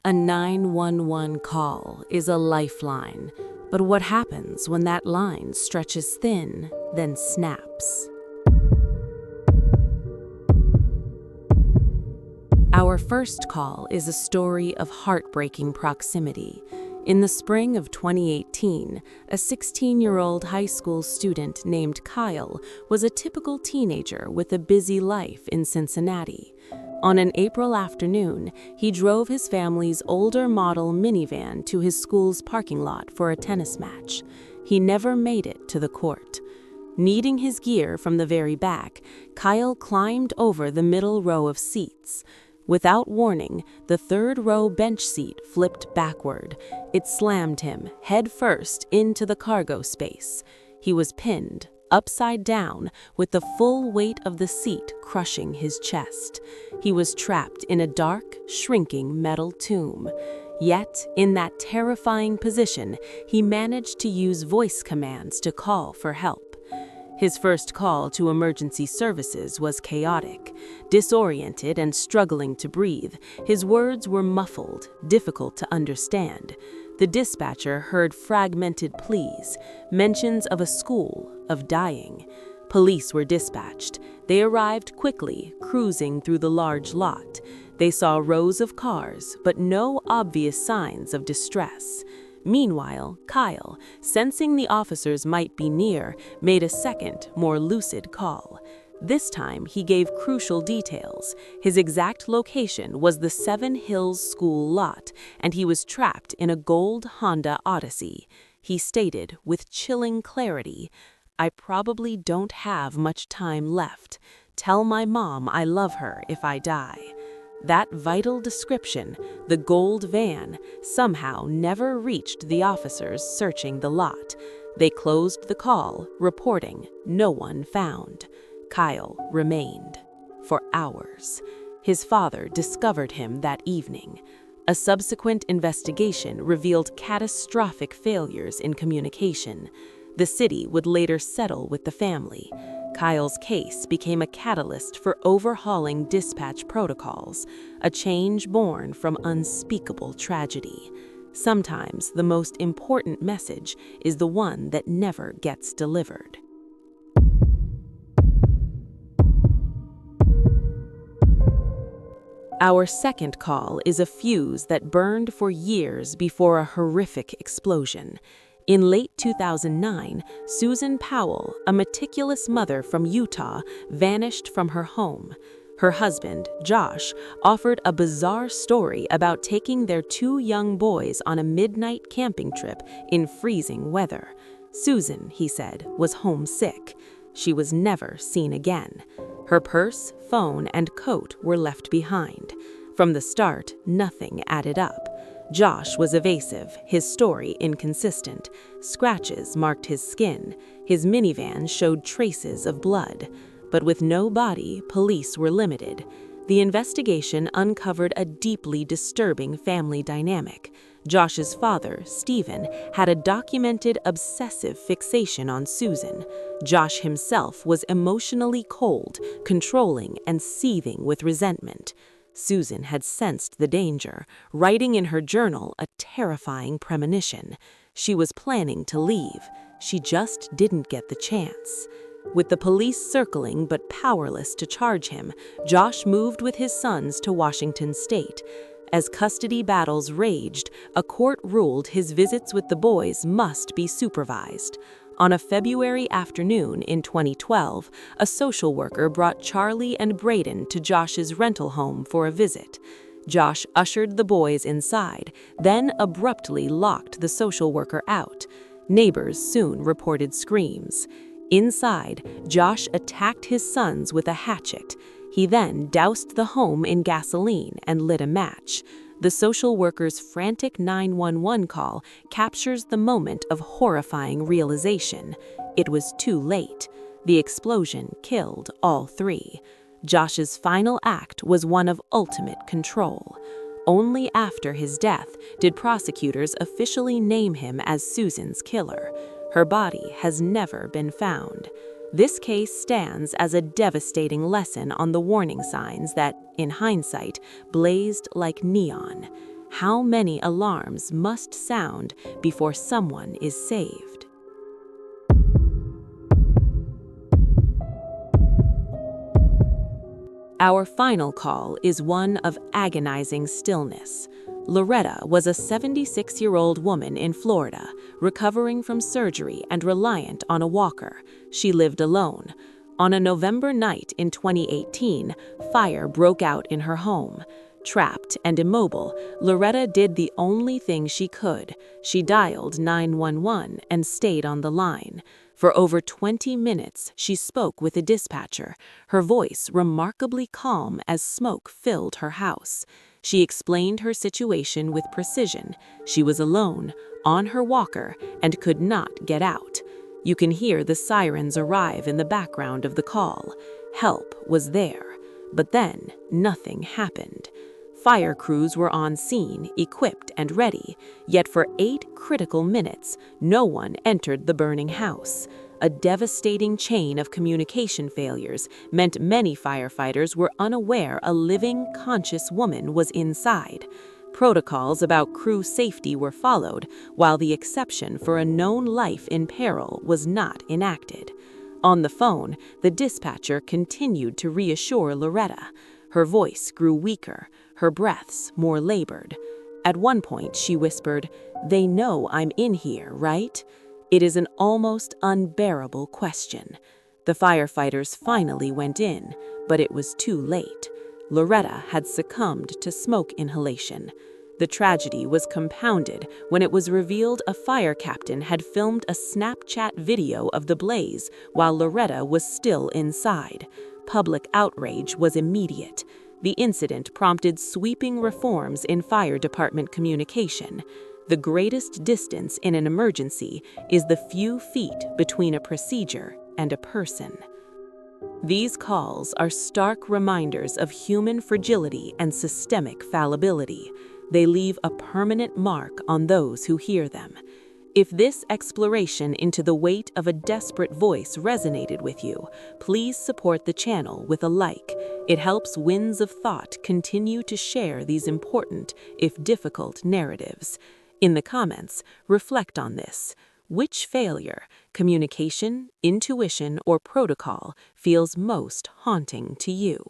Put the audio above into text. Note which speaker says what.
Speaker 1: A 911 call is a lifeline, but what happens when that line stretches thin, then snaps? Our first call is a story of heartbreaking proximity. In the spring of 2018, a 16-year-old high school student named Kyle was a typical teenager with a busy life in Cincinnati. On an April afternoon, he drove his family's older model minivan to his school's parking lot for a tennis match. He never made it to the court. Needing his gear from the very back, Kyle climbed over the middle row of seats. Without warning, the third-row bench seat flipped backward. It slammed him head-first into the cargo space. He was pinned, upside down, with the full weight of the seat crushing his chest. He was trapped in a dark, shrinking metal tomb. Yet, in that terrifying position, he managed to use voice commands to call for help. His first call to emergency services was chaotic. Disoriented and struggling to breathe, his words were muffled, difficult to understand. The dispatcher heard fragmented pleas, mentions of a school, of dying. Police were dispatched. They arrived quickly, cruising through the large lot. They saw rows of cars, but no obvious signs of distress. Meanwhile, Kyle, sensing the officers might be near, made a second, more lucid call. This time, he gave crucial details. His exact location was the Seven Hills School lot, and he was trapped in a gold Honda Odyssey. He stated with chilling clarity, "I probably don't have much time left. Tell my mom I love her if I die." That vital description, the gold van, somehow never reached the officers searching the lot. They closed the call, reporting no one found. Kyle remained for hours. His father discovered him that evening. A subsequent investigation revealed catastrophic failures in communication. The city would later settle with the family. Kyle's case became a catalyst for overhauling dispatch protocols, a change born from unspeakable tragedy. Sometimes the most important message is the one that never gets delivered. Our second call is a fuse that burned for years before a horrific explosion. In late 2009, Susan Powell, a meticulous mother from Utah, vanished from her home. Her husband, Josh, offered a bizarre story about taking their two young boys on a midnight camping trip in freezing weather. Susan, he said, was homesick. She was never seen again. Her purse, phone, and coat were left behind. From the start, nothing added up. Josh was evasive, his story inconsistent. Scratches marked his skin. His minivan showed traces of blood. But with no body, police were limited. The investigation uncovered a deeply disturbing family dynamic. Josh's father, Stephen, had a documented obsessive fixation on Susan. Josh himself was emotionally cold, controlling, and seething with resentment. Susan had sensed the danger, writing in her journal a terrifying premonition. She was planning to leave. She just didn't get the chance. With the police circling but powerless to charge him, Josh moved with his sons to Washington State. As custody battles raged, a court ruled his visits with the boys must be supervised. On a February afternoon in 2012, a social worker brought Charlie and Braden to Josh's rental home for a visit. Josh ushered the boys inside, then abruptly locked the social worker out. Neighbors soon reported screams. Inside, Josh attacked his sons with a hatchet. He then doused the home in gasoline and lit a match. The social worker's frantic 911 call captures the moment of horrifying realization. It was too late. The explosion killed all three. Josh's final act was one of ultimate control. Only after his death did prosecutors officially name him as Susan's killer. Her body has never been found. This case stands as a devastating lesson on the warning signs that, in hindsight, blazed like neon. How many alarms must sound before someone is saved? Our final call is one of agonizing stillness. Loretta was a 76-year-old woman in Florida, recovering from surgery and reliant on a walker. She lived alone. On a November night in 2018, fire broke out in her home. Trapped and immobile, Loretta did the only thing she could. She dialed 911 and stayed on the line. For over 20 minutes, she spoke with a dispatcher, her voice remarkably calm as smoke filled her house. She explained her situation with precision. She was alone, on her walker, and could not get out. You can hear the sirens arrive in the background of the call. Help was there, but then nothing happened. Fire crews were on scene, equipped and ready, yet for 8 critical minutes, no one entered the burning house. A devastating chain of communication failures meant many firefighters were unaware a living, conscious woman was inside. Protocols about crew safety were followed, while the exception for a known life in peril was not enacted. On the phone, the dispatcher continued to reassure Loretta. Her voice grew weaker, her breaths more labored. At one point, she whispered, "They know I'm in here, right?" It is an almost unbearable question. The firefighters finally went in, but it was too late. Loretta had succumbed to smoke inhalation. The tragedy was compounded when it was revealed a fire captain had filmed a Snapchat video of the blaze while Loretta was still inside. Public outrage was immediate. The incident prompted sweeping reforms in fire department communication. The greatest distance in an emergency is the few feet between a procedure and a person. These calls are stark reminders of human fragility and systemic fallibility. They leave a permanent mark on those who hear them. If this exploration into the weight of a desperate voice resonated with you, please support the channel with a like. It helps Winds of Thought continue to share these important, if difficult, narratives. In the comments, reflect on this. Which failure, communication, intuition, or protocol feels most haunting to you?